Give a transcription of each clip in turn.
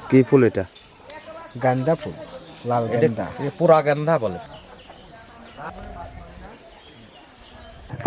কি ফুল এটা? গান্দা ফুল, লাল গান্দা, পুরা গান্ধা বলে।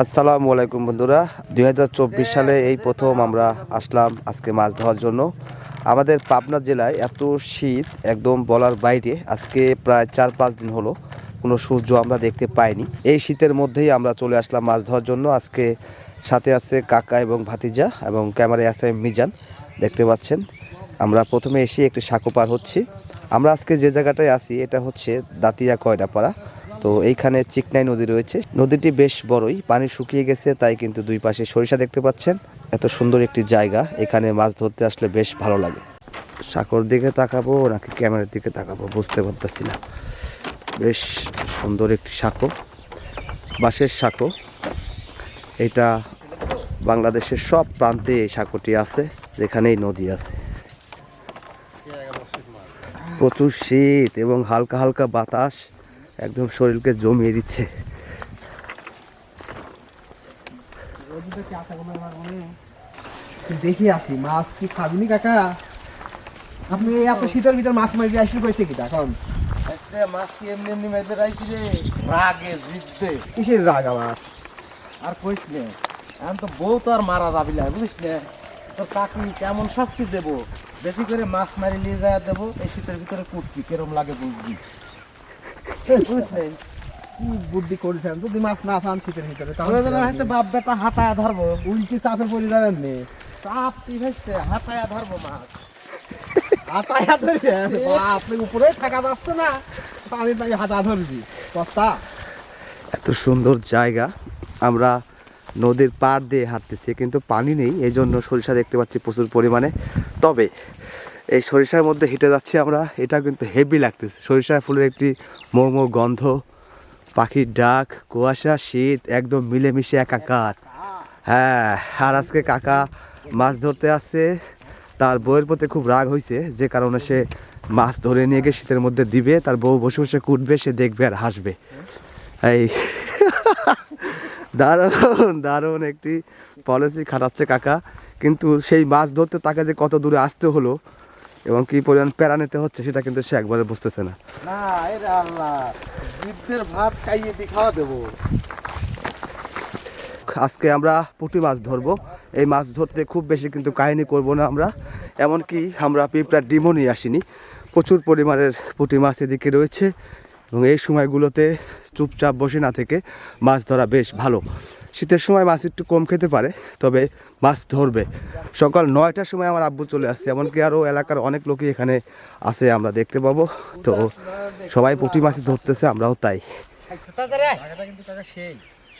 আসসালামু আলাইকুম বন্ধুরা, 2024 সালে এই প্রথম আমরা আসলাম আজকে মাছ ধরার জন্য। আমাদের পাবনা জেলায় এত শীত একদম বলার বাইরে। আজকে প্রায় 4-5 দিন হলো কোনো সূর্য আমরা দেখতে পাইনি। এই শীতের মধ্যেই আমরা চলে আসলাম মাছ ধরার জন্য। আজকে সাথে আছে কাকা এবং ভাতিজা এবং ক্যামেরায় আছে মিজান, দেখতে পাচ্ছেন। আমরা প্রথমে এসে একটু সাঁকো পার হচ্ছি। আমরা আজকে যে জায়গাটায় আছি এটা হচ্ছে দাতিয়া কয়রাপাড়া। তো এইখানে চিকনাই নদী রয়েছে। নদীটি বেশ বড়ই, পানি শুকিয়ে গেছে, তাই কিন্তু দুই পাশে সরিষা দেখতে পাচ্ছেন। এত সুন্দর একটি জায়গা, এখানে মাছ ধরতে আসলে বেশ ভালো লাগে। সাঁকোর দিকে তাকাবো নাকি ক্যামেরার দিকে তাকাবো বুঝতে পারতেছি না। বেশ সুন্দর একটি সাঁকো, বাঁশের সাঁকো। এটা বাংলাদেশের সব প্রান্তে এই সাঁকোটি আছে, যেখানেই নদী আছে। প্রচুর শীত এবং হালকা হালকা বাতাস একদম শরীরকে জমিয়ে দিচ্ছে। দেখি আসি মাছ কি খাবিনি কাকা? আপনি এত শীতের ভিতর মাছ মারবি আসলে কইছে কি এখন? মাছ কি এমনি এমনি মেয়েদের আইছি রে, রাগে জিততে। কিসের রাগ আমার? আর কইস নে, এখন তো বউ তো আর মারা যাবি না, বুঝিস নে। তোর কাকি কেমন শাস্তি দেবো, বেশি করে মাছ মারি নিয়ে যায় দেবো। এই শীতের ভিতরে কুটবি, কেরম লাগে বুঝবি, বুঝলেন? কি বুদ্ধি করেছেন? যদি মাছ না পান শীতের ভিতরে হয়তো বাপ বেটা হাতায় ধরবো, উল্টে চাপে পড়ে যাবেন নে। চাপ কি হয়েছে, হাতায় ধরবো মাছ। হাতায়া ধরবেন? আপনি উপরে থাকা যাচ্ছে না, পানির তাকে হাতা ধরবি কস্তা। এত সুন্দর জায়গা, আমরা নদীর পাড় দিয়ে হাঁটতেছি কিন্তু পানি নেই, এই জন্য সরিষা দেখতে পাচ্ছি প্রচুর পরিমাণে। তবে এই সরিষার মধ্যে হেঁটে যাচ্ছি আমরা, এটা কিন্তু হেভি লাগতেছে। সরিষা ফুলের একটি মৌ মৌ গন্ধ, পাখির ডাক, কুয়াশা, শীত একদম মিলেমিশে একাকার। হ্যাঁ, আর আজকে কাকা মাছ ধরতে আসছে। তার বউয়ের প্রতি খুব রাগ হয়েছে, যে কারণে সে মাছ ধরে নিয়ে গিয়ে শীতের মধ্যে দিবে। তার বউ বসে বসে কুটবে, সে দেখবে আর হাসবে। এই দারুণ দারুণ একটি পলিসি খাটাচ্ছে কাকা। কিন্তু সেই মাছ ধরতে তাকে যে কত দূরে আসতে হলো এবং কি পরিমাণ প্যারা নিতে হচ্ছে সেটা কিন্তু সে একবারে বুঝতেছে না। না এরে আল্লাহ, জিদ্দের ভাত খাইয়ে দি খাওয়া দেবো। আজকে আমরা পুঁটি মাছ ধরবো। এই মাছ ধরতে খুব বেশি কিন্তু কাহিনী করব না আমরা, এমনকি আমরা পিঁপড়ার ডিমও নিয়ে আসিনি। প্রচুর পরিমাণের পুঁটি মাছ এদিকে রয়েছে এবং এই সময়গুলোতে চুপচাপ বসে না থেকে মাছ ধরা বেশ ভালো। শীতের সময় মাছ একটু কম খেতে পারে, তবে মাছ ধরবে। সকাল 9টার সময় আমার আব্বু চলে আসছে, এমনকি আরও এলাকার অনেক লোকই এখানে আছে, আমরা দেখতে পাবো। তো সবাই পুঁটি মাছ ধরতেছে, আমরাও তাই। কিন্তু কাকা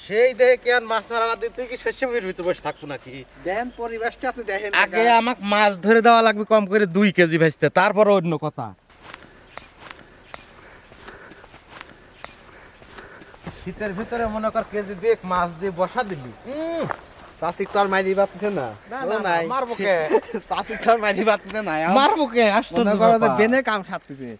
সেই দেখে কি আর মাছ মারা বাদ দিতে কি শস্য ভিতরে বসে থাকবো নাকি? দেখেন পরিবেশটা আপনি দেখেন। আগে আমাকে মাছ ধরে দেওয়া লাগবে কম করে 2 কেজি ভাজতে, তারপর অন্য কথা। শীতের ভিতরে মনে কর কেজি দিয়ে মাছ দিয়ে বসা দিবি। চাষিক তো আর মাইরি বাতছে না, মারবো কে? চাষিক তো আর মাইরি বাতছে না, মারবো কে? আসতো মনে করো যে বেনে কাম সারতেছে।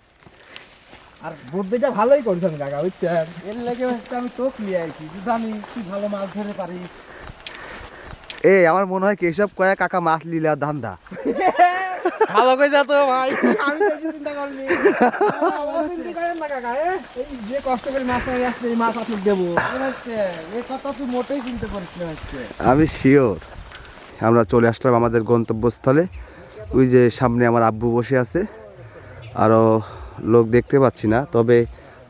আর বুদ্ধিটা ভালোই করছেন কাকা, বুঝছেন? এর লেগে আমি তোক নিয়ে আইছি, যদি আমি কি ভালো মাছ ধরে পারি। এই আমার মনে হয় কেশব কয়া কাকা মাছ লীলা ধান্দা। ভালো কই যা তো ভাই, আমি তো এই চিন্তা করিনি। চিন্তা করেন না কাকা, এই যে কষ্ট করে মাছ মারি আসছে, এই মাছ আপনি দেবো। এই কথা তুই মোটেই চিন্তা করিস না। আমি শিওর। আমরা চলে আসলাম আমাদের গন্তব্যস্থলে। ওই যে সামনে আমার আব্বু বসে আছে, আরও লোক দেখতে পাচ্ছি না, তবে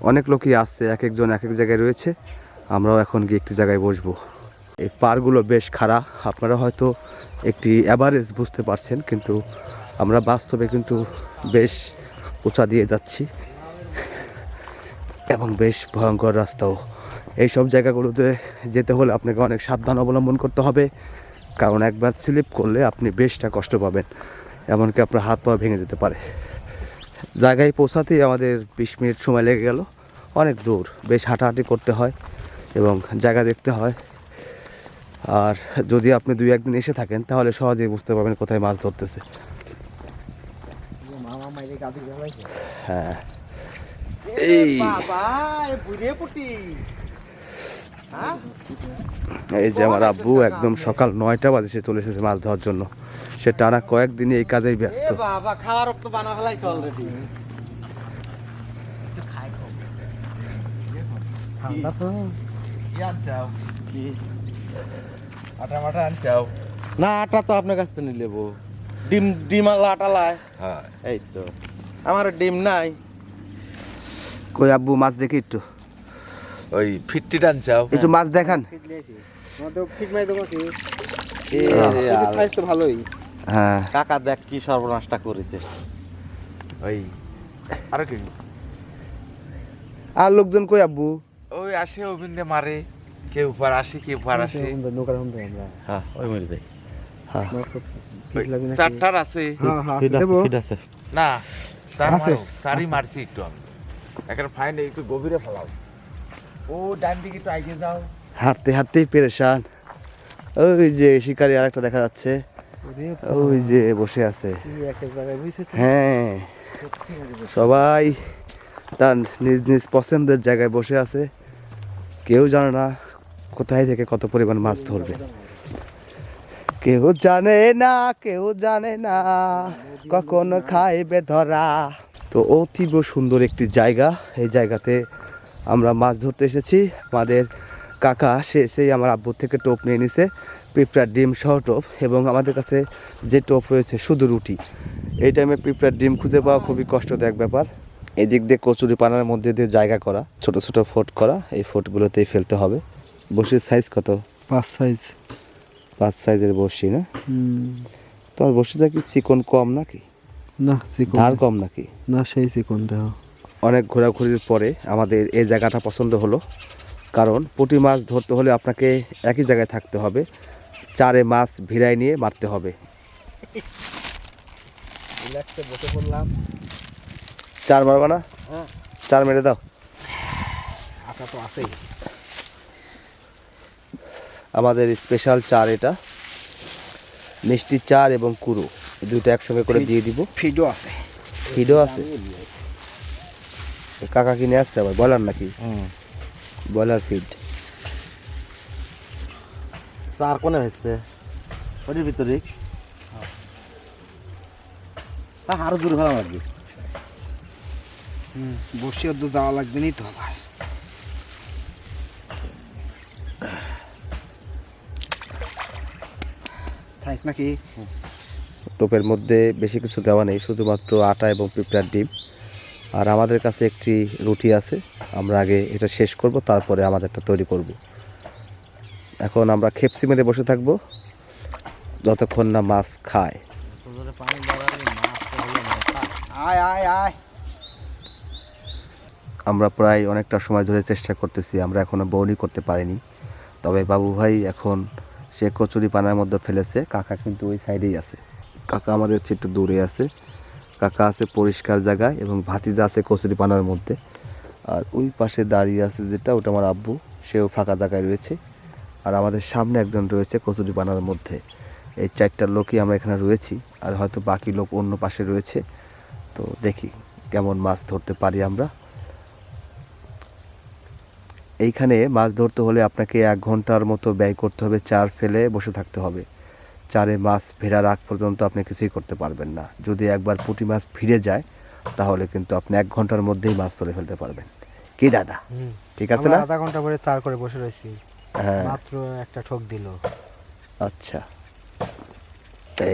অনেক লোকই আসছে, এক একজন এক এক জায়গায় রয়েছে। আমরাও এখন গিয়ে একটি জায়গায় বসবো। এই পাড়গুলো বেশ খাড়া, আপনারা হয়তো একটি অ্যাভারেজ বুঝতে পারছেন, কিন্তু আমরা বাস্তবে কিন্তু বেশ উঁচা দিয়ে যাচ্ছি এবং বেশ ভয়ঙ্কর রাস্তাও। এই সব জায়গাগুলোতে যেতে হলে আপনাকে অনেক সাবধান অবলম্বন করতে হবে, কারণ একবার স্লিপ করলে আপনি বেশটা কষ্ট পাবেন, এমনকি আপনার হাত পা ভেঙে যেতে পারে। জায়গায় পৌঁছাতেই আমাদের 20 মিনিট সময় লেগে গেল। অনেক দূর, বেশ হাঁটাহাঁটি করতে হয় এবং জায়গা দেখতে হয়। আর যদি আপনি 2-1 দিন এসে থাকেন তাহলে সহজেই বুঝতে পারবেন কোথায় মাছ ধরতেছে। হ্যাঁ, এই এই যে আমার আব্বু একদম সকাল 9টা বাজে সে চলে এসেছে মাছ ধরার জন্য। সে টানা কয়েকদিনই এই কাজেই ব্যস্ত। বাবা খাওয়ার তো বানা ফেলাইছে অলরেডি। ঠান্ডা তো আটা মাটা আনছাও? না, আটা তো আপনার কাছ থেকে নিলেবো। ডিম ডিম আলা আটা লাই। হ্যাঁ। এই তো আমার ডিম নাই। কই আব্বু মাছ দেখি একটু, ওই ফিটটিটা আনছাও? একটু মাছ দেখান। সাইজ তো ভালোই। হ্যাঁ কাকা দেখ কি সর্বনাশটা করেছে। ওই আরো কি আর লোকজন কই আব্বু? ওই আসে ওবিন্দে মারে, কেউ পার আসে কেউ পার আসে। হ্যাঁ ওই মরে যাই। হ্যাঁ চারটার আছে ফিড আছে। না, চার মারো, চারই মারছি একটু আমি। এখন ফাইন একটু গভীরে ফেলাও। ও ডান দিকে একটু এগিয়ে যাও। হাঁটতে হাঁটতেই পেরেশান। ওই যে শিকারি আরেকটা দেখা যাচ্ছে, ওই যে বসে আছে। হ্যাঁ সবাই তার নিজ নিজ পছন্দের জায়গায় বসে আছে। কেউ জানে না কোথায় থেকে কত পরিমাণ মাছ ধরবে। কেউ জানে না, কেউ জানে না কখন খাইবে ধরা। তো অতীব সুন্দর একটি জায়গা। এই জায়গাতে আমরা মাছ ধরতে এসেছি। আমাদের কাকা সে সেই আমার আব্বুর থেকে টোপ নিয়ে নিছে, পিঁপড়ার ডিম সহ টোপ, এবং আমাদের কাছে যে টোপ রয়েছে শুধু রুটি। এই টাইমে পিঁপড়ার ডিম খুঁজে পাওয়া খুবই কষ্টদায়ক ব্যাপার। এদিক দিয়ে কচুরি পানার মধ্যে দিয়ে জায়গা করা, ছোট ছোট ফোট করা, এই ফোটগুলোতেই ফেলতে হবে। বড়শির সাইজ কত? 5 সাইজ। 5 সাইজের বড়শি না? তোমার বড়শিটা কি চিকন কম নাকি? না চিকন। ধার কম নাকি? না সেই চিকন দেহ। অনেক ঘোরাঘুরির পরে আমাদের এই জায়গাটা পছন্দ হলো, কারণ পুঁটি মাছ ধরতে হলে আপনাকে একই জায়গায় থাকতে হবে, চারে মাছ ভিড়ায় নিয়ে মারতে হবে। রিল্যাক্সে বসে পড়লাম। চার মারবা না? হ্যাঁ। চার মেরে দাও। আটা তো আছেই। আমাদের স্পেশাল চার এটা, মিষ্টি চার এবং কুরু এই দুটো একসঙ্গে করে দিয়ে দিব। ফিডও আছে। ফিডও আছে? কাকা কিনে আসছে আবার ব্রয়লার নাকি? Broiler feed. চার কোণে হয়েছে ওটির ভিতরে। আরো দূরে ভালো লাগবে। বসে অর্ধ যাওয়া লাগবে নি তো আবার। থাক নাকি? টোপের মধ্যে বেশি কিছু দেওয়া নেই, শুধুমাত্র আটা এবং পিঁপড়ার ডিম। আর আমাদের কাছে একটি রুটি আছে, আমরা আগে এটা শেষ করব, তারপরে আমাদেরটা তৈরি করব। এখন আমরা খেপসি মেরে বসে থাকবো যতক্ষণ না মাছ খায়। আয় আয় আয়। আমরা প্রায় অনেকটা সময় ধরে চেষ্টা করতেছি, আমরা এখনো বউনি করতে পারিনি। তবে বাবু ভাই এখন সে কচুরি পানার মধ্যে ফেলেছে, কাকা কিন্তু ওই সাইডেই আছে। কাকা আমাদের চেয়ে একটু দূরে আছে, কাকা আছে পরিষ্কার জায়গায় এবং ভাতিজা আছে কচুরি পানার মধ্যে। আর ওই পাশে দাঁড়িয়ে আছে যেটা, ওটা আমার আব্বু, সেও ফাঁকা জায়গায় রয়েছে। আর আমাদের সামনে একজন রয়েছে কচুরি পানার মধ্যে। এই 4টা লোকই আমরা এখানে রয়েছি, আর হয়তো বাকি লোক অন্য পাশে রয়েছে। তো দেখি কেমন মাছ ধরতে পারি আমরা। এইখানে মাছ ধরতে হলে আপনাকে 1 ঘন্টার মতো ব্যয় করতে হবে, চার ফেলে বসে থাকতে হবে। চারে মাছ ফেরার আগ পর্যন্ত আপনি কিছুই করতে পারবেন না। যদি একবার পুঁটি মাছ ফিরে যায় তাহলে কিন্তু আপনি 1 ঘন্টার মধ্যেই মাছ ধরে ফেলতে পারবেন। কি দাদা ঠিক আছে না? আধা ঘন্টা পরে চার করে বসে রয়েছি, হ্যাঁ মাত্র একটা ঠক দিল। আচ্ছা,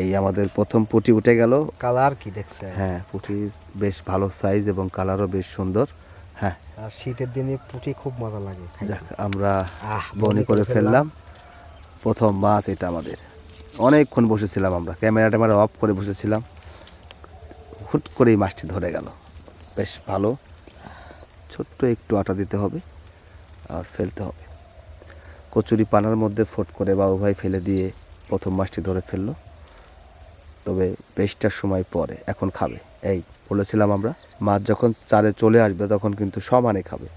এই আমাদের প্রথম পুঁটি উঠে গেল। কালার কি দেখছে? হ্যাঁ পুঁটি বেশ ভালো সাইজ এবং কালারও বেশ সুন্দর। হ্যাঁ আর শীতের দিনে পুঁটি খুব মজা লাগে খাইতে। যাক আমরা আহ, বনি করে ফেললাম। প্রথম মাছ এটা আমাদের। অনেকক্ষণ বসেছিলাম আমরা, ক্যামেরা ট্যামেরা অফ করে বসেছিলাম, হুট করেই মাছটি ধরে গেল। বেশ ভালো। ছোট্ট একটু আটা দিতে হবে আর ফেলতে হবে। কচুরি পানার মধ্যে ফোট করে বাবু ভাই ফেলে দিয়ে প্রথম মাছটি ধরে ফেললো। তবে বেশটার সময় পরে এখন খাবে। এই বলেছিলাম আমরা, মাছ যখন চারে চলে আসবে তখন কিন্তু সমানে খাবে।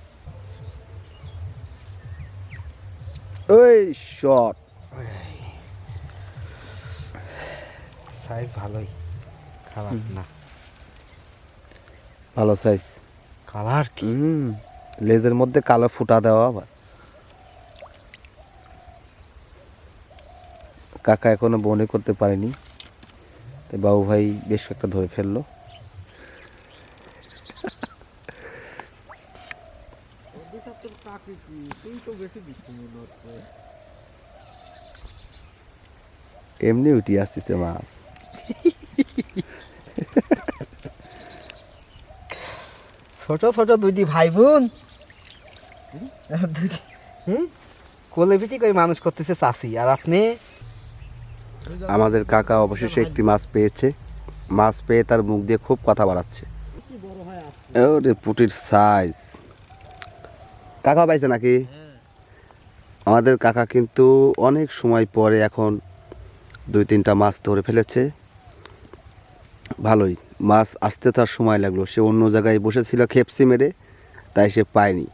ওই শট সাইজ ভালোই, খারাপ না। ভালো সাইজ। কালার কি? লেজের মধ্যে কালো ফুটা দেওয়া আবার। কাকা এখনো বনে করতে পারেনি, তাই বাবু ভাই বেশ একটা ধরে ফেললো। এমনি উঠি আসতেছে মাছ। ছোট ছোট দুইটি ভাই বোন দুইটি কোলে পিটি করে মানুষ করতেছে চাষি, আর আপনি আমাদের কাকা অবশেষে একটি মাছ পেয়েছে। মাছ পেয়ে তার মুখ দিয়ে খুব কথা বাড়াচ্ছে। ওরে পুটির সাইজ। কাকা পাইছে নাকি? আমাদের কাকা কিন্তু অনেক সময় পরে এখন 2-3টা মাছ ধরে ফেলেছে। ভালোই, মাছ আসতে তার সময় লাগলো। সে অন্য জায়গায় বসেছিল খেপসি মেরে, তাই সে পায়নি।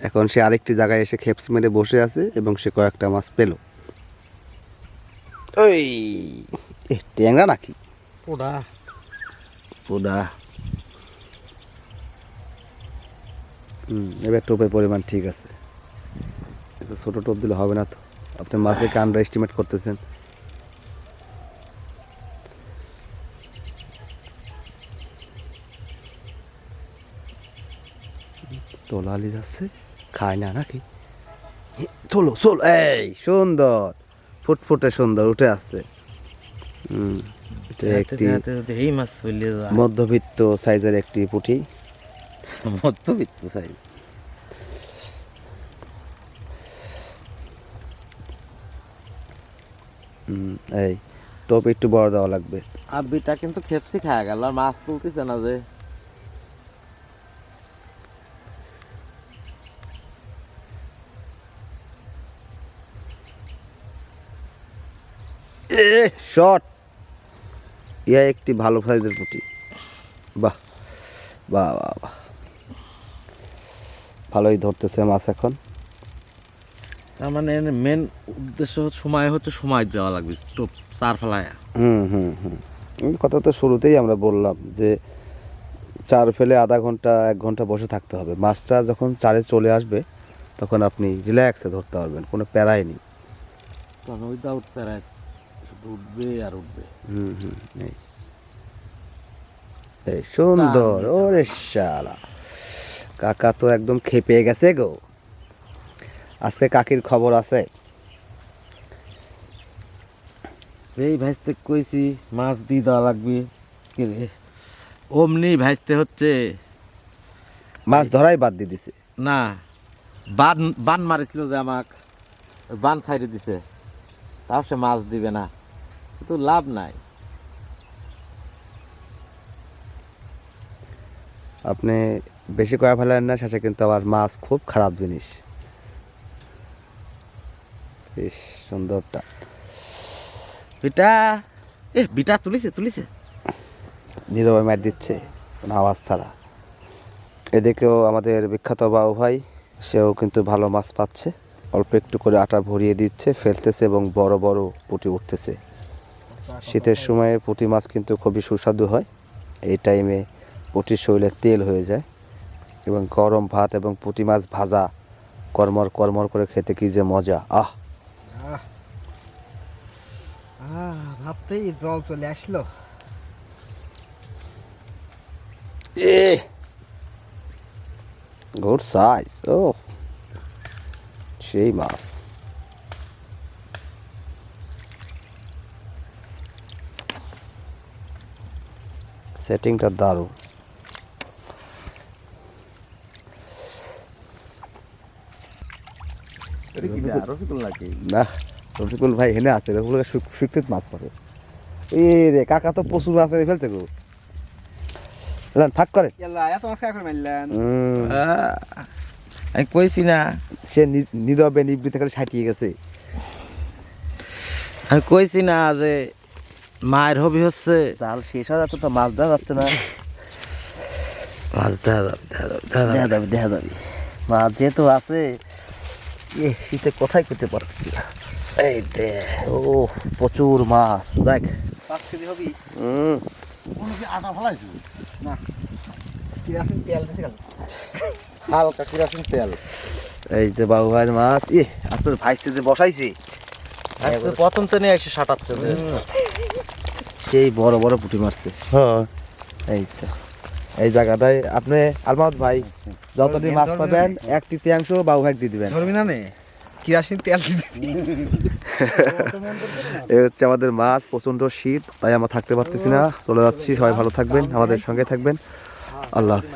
এখন সে আরেকটি জায়গায় এসে খেপসি মেরে বসে আছে এবং সে কয়েকটা মাছ পেল। ওই ট্যাংরা নাকি? পোড়া পোড়া। এবার টোপের পরিমাণ ঠিক আছে। এত ছোট টোপ দিলে হবে না তো। আপনি মাছকে আন্ডার এস্টিমেট করতেছেন। তোলালি যাচ্ছে, খায় না নাকি? চলো চলো, এই সুন্দর ফুটফুটে সুন্দর উঠে আসছে। একটি এই মাছ চলে যায় মধ্যবিত্ত সাইজের একটি পুঁটি। মধ্যবিত্ত সাইজ। এই টোপ একটু বড় দেওয়া লাগবে। আব্বিটা কিন্তু খেপসি খায় গেল, আর মাছ তুলতেছে না যে। শট। ইয়া একটি ভালো সাইজের পুঁটি। বাহ বাহ বাহ বাহ, ভালোই ধরতেছে মাছ এখন। তার মানে মেন উদ্দেশ্য সময় হচ্ছে সময় দেওয়া লাগবে, টোপ চার ফেলায়। এই কথা তো শুরুতেই আমরা বললাম যে চার ফেলে আধা ঘন্টা 1 ঘন্টা বসে থাকতে হবে। মাছটা যখন চারে চলে আসবে তখন আপনি রিল্যাক্সে ধরতে পারবেন, কোনো প্যারাই নেই। তখন উইদাউট প্যারায় শুধু উঠবে আর উঠবে। এই এই সুন্দর। ওরে শালা, কাকা তো একদম খেপে গেছে গো। আজকে কাকির খবর আছে। এই ভাইস্তে কইছি মাছ দিয়ে দেওয়া লাগবে, কি রে অমনি ভাইস্তে হচ্ছে মাছ ধরাই বাদ দিয়ে দিছে। না। বান বান মারিছিল যে আমাক, বান ছাইড়ে দিছে, তাও সে মাছ দিবে না, কিন্তু লাভ নাই। আপনি বেশি কয়া ফেলেন না, শেষে কিন্তু আবার মাছ খুব খারাপ জিনিস। বেশ সুন্দরটা বিটা বিটা তুলিছে তুলিছে নীরবে মার দিচ্ছে কোনো আওয়াজ ছাড়া। এদিকেও আমাদের বিখ্যাত বাবু ভাই, সেও কিন্তু ভালো মাছ পাচ্ছে। অল্প একটু করে আটা ভরিয়ে দিচ্ছে, ফেলতেছে এবং বড় বড় পুঁটি উঠতেছে। শীতের সময়ে পুঁটি মাছ কিন্তু খুবই সুস্বাদু হয়। এই টাইমে পুঁটির শরীরে তেল হয়ে যায় এবং গরম ভাত এবং পুঁটি মাছ ভাজা কর্মর কর্মর করে খেতে কি যে মজা। ভাবতেই জল চলে আসলো। Good size. ও সেই মাছ। সেটিংটা দারুণ। রফিকুল নাকি? না, রফিকুল ভাই হেনে আছে। রফিকুল সুকৃত মাছ পড়ে। এ রে, কাকা তো প্রচুর মাছ মেরে ফেলছে গো। ফাঁক করে। এত মাছ কাকা মারলেন। আমি কইছি না, সে নীরবে নিবৃতে করে সাঁটিয়ে গেছে। আমি কইছি না যে মায়ের হবি হচ্ছে জাল শেষ হয়ে যাচ্ছে তো মাছ দেওয়া যাচ্ছে না। মাছ দেখা যাবে দেখা যাবে দেখা যাবে। মাছ যেহেতু আছে, শীতে কোথায় করতে পারতেছি না। এই দে। ও প্রচুর মাছ। দেখ 5 কেজি হবি। কোনো কি আটা ফলাইছো? না, কিরাসিন তেল দিছে গেল। হালকা কিরাসিন তেল। এই যে বাবু ভাইয়ের মাছ। আপনার ভাইতে যে বসাইছে আজকে প্রথম তো নিয়ে এসে সাঁটাচ্ছে যে সেই বড় বড় পুঁটি মারছে হ্যাঁ এই তো এই জায়গাটায় আপনি আলমাদ ভাই যতটি মাছ পাবেন 1/3 বাবু ভাগ দিয়ে দিবেন ধরবি না নে কিরাসিন তেল দিতেছি এই হচ্ছে আমাদের মাছ, প্রচন্ড শীত তাই আমরা থাকতে পারতেছি না, চলে যাচ্ছি। সবাই ভালো থাকবেন, আমাদের সঙ্গে থাকবেন। আল্লাহ হাফেজ।